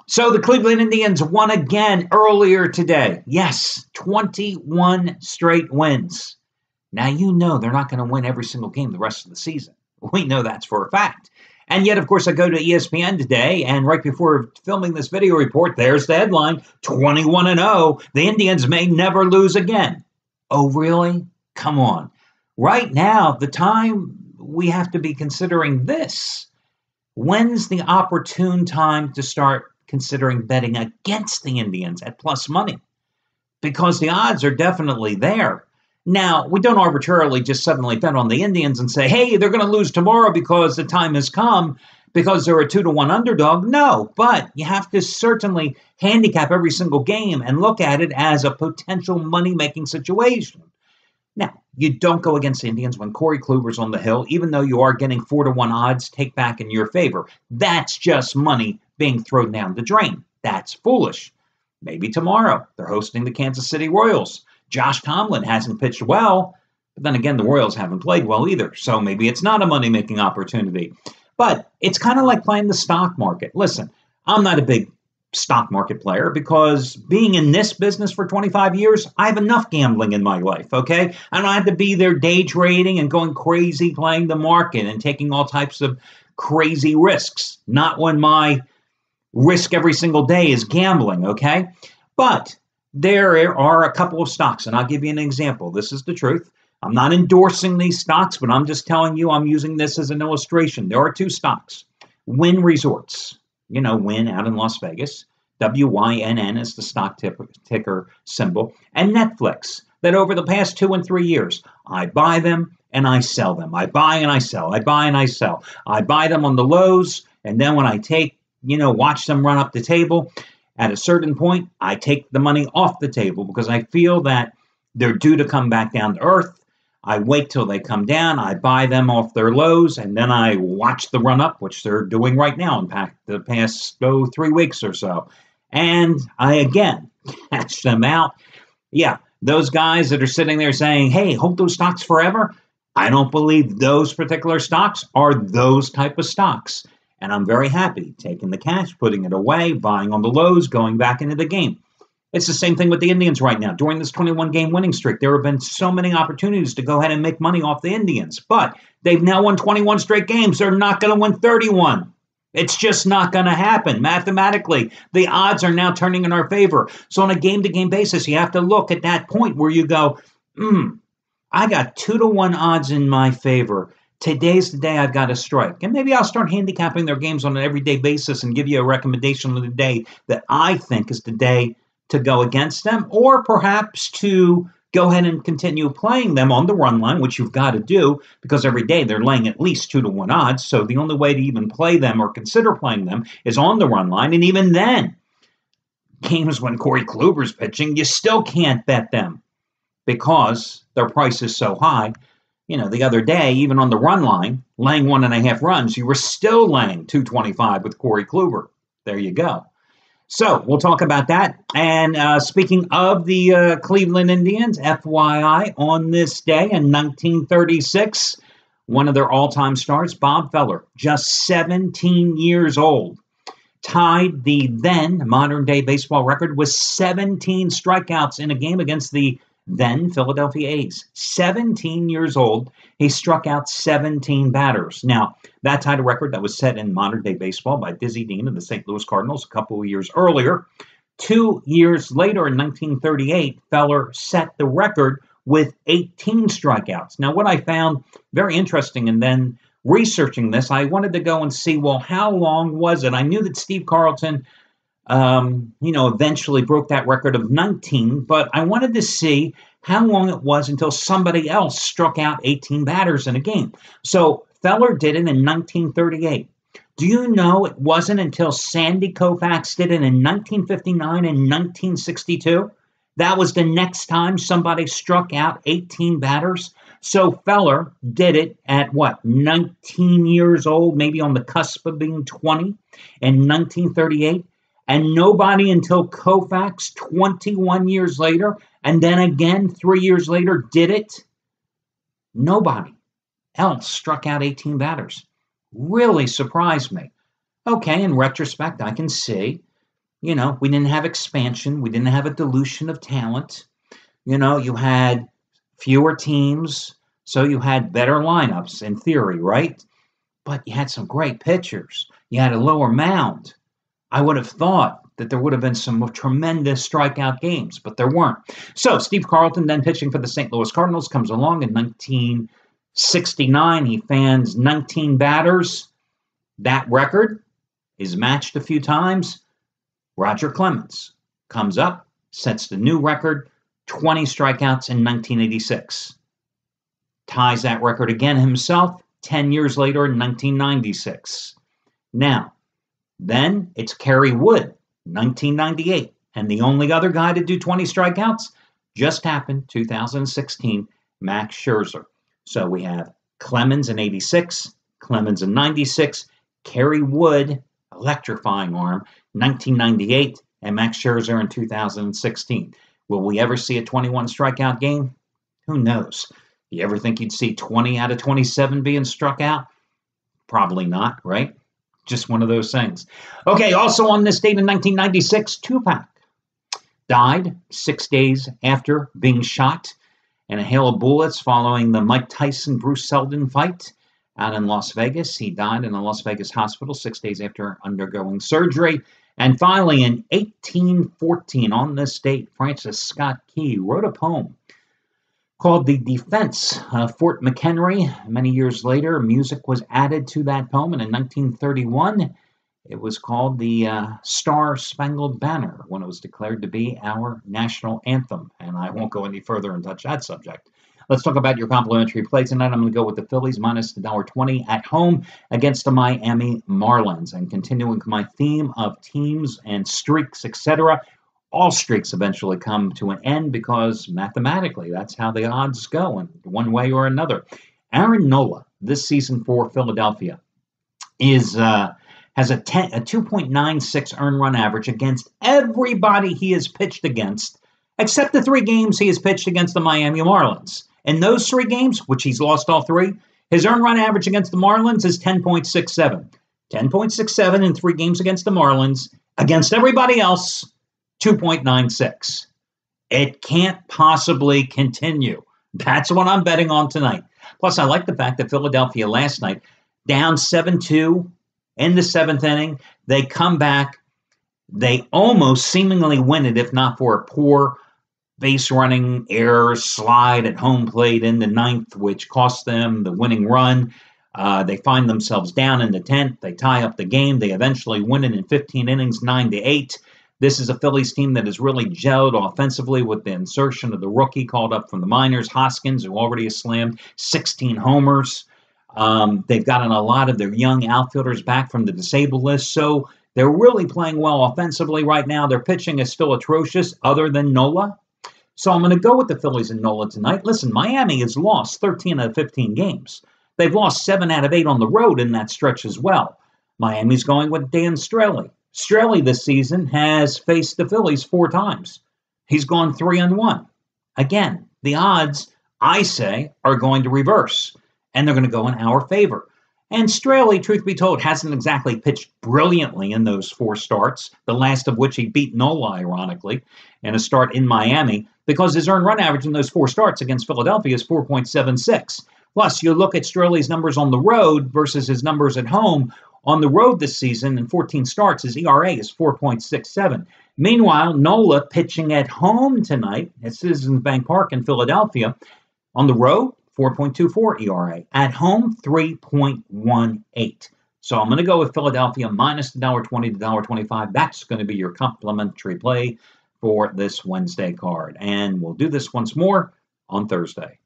So the Cleveland Indians won again earlier today. Yes, 21 straight wins. Now, you know they're not going to win every single game the rest of the season. We know that's for a fact. And yet, of course, I go to ESPN today, and right before filming this video report, there's the headline, 21-0, the Indians may never lose again. Oh, really? Come on. Right now, the time we have to be considering this. When's the opportune time to start considering betting against the Indians at plus money? Because the odds are definitely there. Now, we don't arbitrarily just suddenly bet on the Indians and say, hey, they're going to lose tomorrow because the time has come because they're a 2-1 underdog. No, but you have to certainly handicap every single game and look at it as a potential money-making situation. Now, you don't go against the Indians when Corey Kluber's on the hill, even though you are getting 4-1 odds take back in your favor. That's just money being thrown down the drain. That's foolish. Maybe tomorrow they're hosting the Kansas City Royals. Josh Tomlin hasn't pitched well, but then again, the Royals haven't played well either, so maybe it's not a money-making opportunity. But it's kind of like playing the stock market. Listen, I'm not a big stock market player because being in this business for 25 years, I have enough gambling in my life, okay? I don't have to be there day trading and going crazy playing the market and taking all types of crazy risks. Not when my risk every single day is gambling, okay? But there are a couple of stocks, and I'll give you an example. This is the truth. I'm not endorsing these stocks, but I'm just telling you I'm using this as an illustration. There are two stocks. Wynn Resorts. You know, Wynn out in Las Vegas. WYNN is the stock ticker symbol. And Netflix, that over the past 2 and 3 years, I buy them and I sell them. I buy and I sell. I buy and I sell. I buy them on the lows, and then when I watch them run up the table, at a certain point, I take the money off the table because I feel that they're due to come back down to earth. I wait till they come down, I buy them off their lows, and then I watch the run up, which they're doing right now in fact, the past 3 weeks or so. And I again catch them out. Yeah, those guys that are sitting there saying, hey, hold those stocks forever. I don't believe those particular stocks are those type of stocks. And I'm very happy taking the cash, putting it away, buying on the lows, going back into the game. It's the same thing with the Indians right now. During this 21-game winning streak, there have been so many opportunities to go ahead and make money off the Indians. But they've now won 21 straight games. They're not going to win 31. It's just not going to happen. Mathematically, the odds are now turning in our favor. So on a game-to-game basis, you have to look at that point where you go, I got 2-1 odds in my favor. Today's the day I've got to strike. And maybe I'll start handicapping their games on an everyday basis and give you a recommendation of the day that I think is the day to go against them, or perhaps to go ahead and continue playing them on the run line, which you've got to do because every day they're laying at least 2-1 odds. So the only way to even play them or consider playing them is on the run line. And even then, games when Corey Kluber's pitching, you still can't bet them because their price is so high. You know, the other day, even on the run line, laying 1.5 runs, you were still laying 225 with Corey Kluber. There you go. So we'll talk about that. And speaking of the Cleveland Indians, FYI, on this day in 1936, one of their all-time stars, Bob Feller, just 17 years old, tied the then modern-day baseball record with 17 strikeouts in a game against the then Philadelphia A's. 17 years old, he struck out 17 batters. Now, that tied a record that was set in modern-day baseball by Dizzy Dean of the St. Louis Cardinals a couple of years earlier. 2 years later, in 1938, Feller set the record with 18 strikeouts. Now, what I found very interesting, and then researching this, I wanted to go and see, well, how long was it? I knew that Steve Carlton eventually broke that record of 19, but I wanted to see how long it was until somebody else struck out 18 batters in a game. So Feller did it in 1938. Do you know it wasn't until Sandy Koufax did it in 1959 and 1962? That was the next time somebody struck out 18 batters. So Feller did it at 19 years old, maybe on the cusp of being 20 in 1938. And nobody until Koufax 21 years later, and then again 3 years later, did it. Nobody else struck out 18 batters. Really surprised me. Okay, in retrospect, I can see we didn't have expansion. We didn't have a dilution of talent. You had fewer teams, so you had better lineups in theory, right? But you had some great pitchers. You had a lower mound. I would have thought that there would have been some tremendous strikeout games, but there weren't. So Steve Carlton, then pitching for the St. Louis Cardinals, comes along in 1969. He fans 19 batters. That record is matched a few times. Roger Clemens comes up, sets the new record, 20 strikeouts in 1986. Ties that record again himself 10 years later in 1996. Now, then it's Kerry Wood, 1998. And the only other guy to do 20 strikeouts just happened 2016, Max Scherzer. So we have Clemens in 86, Clemens in 96, Kerry Wood, electrifying arm, 1998, and Max Scherzer in 2016. Will we ever see a 21 strikeout game? Who knows? You ever think you'd see 20 out of 27 being struck out? Probably not, right? Just one of those things. Okay, also on this date in 1996, Tupac died 6 days after being shot in a hail of bullets following the Mike Tyson-Bruce Seldon fight out in Las Vegas. He died in a Las Vegas hospital 6 days after undergoing surgery. And finally, in 1814, on this date, Francis Scott Key wrote a poem called The Defense of Fort McHenry. Many years later, music was added to that poem, and in 1931, it was called the Star-Spangled Banner when it was declared to be our national anthem. And I won't go any further and touch that subject. Let's talk about your complimentary play tonight. I'm going to go with the Phillies minus $1.20 at home against the Miami Marlins. And continuing my theme of teams and streaks, etc., all streaks eventually come to an end because mathematically that's how the odds go in one way or another. Aaron Nola this season for Philadelphia has a 2.96 earned run average against everybody he has pitched against, except the 3 games he has pitched against the Miami Marlins. In those 3 games, which he's lost all 3, his earned run average against the Marlins is 10.67. 10.67 in 3 games against the Marlins. Against everybody else, 2.96. It can't possibly continue. That's what I'm betting on tonight. Plus, I like the fact that Philadelphia last night, down 7-2 in the 7th inning, they come back. They almost seemingly win it, if not for a poor base running error slide at home plate in the 9th, which cost them the winning run. They find themselves down in the 10th. They tie up the game. They eventually win it in 15 innings, 9-8. This is a Phillies team that has really gelled offensively with the insertion of the rookie called up from the minors, Hoskins, who already has slammed 16 homers. They've gotten a lot of their young outfielders back from the disabled list, so they're really playing well offensively right now. Their pitching is still atrocious other than Nola. So I'm going to go with the Phillies and Nola tonight. Listen, Miami has lost 13 out of 15 games. They've lost 7 out of 8 on the road in that stretch as well. Miami's going with Dan Straley. Straley this season has faced the Phillies 4 times. He's gone 3-1. Again, the odds, I say, are going to reverse, and they're going to go in our favor. And Straley, truth be told, hasn't exactly pitched brilliantly in those 4 starts, the last of which he beat Nola, ironically, in a start in Miami, because his earned run average in those 4 starts against Philadelphia is 4.76. Plus, you look at Straley's numbers on the road versus his numbers at home. On the road this season, in 14 starts, his ERA is 4.67. Meanwhile, Nola pitching at home tonight at Citizens Bank Park in Philadelphia. On the road, 4.24 ERA. At home, 3.18. So I'm going to go with Philadelphia minus $1.20 to $1.25. That's going to be your complimentary play for this Wednesday card. And we'll do this once more on Thursday.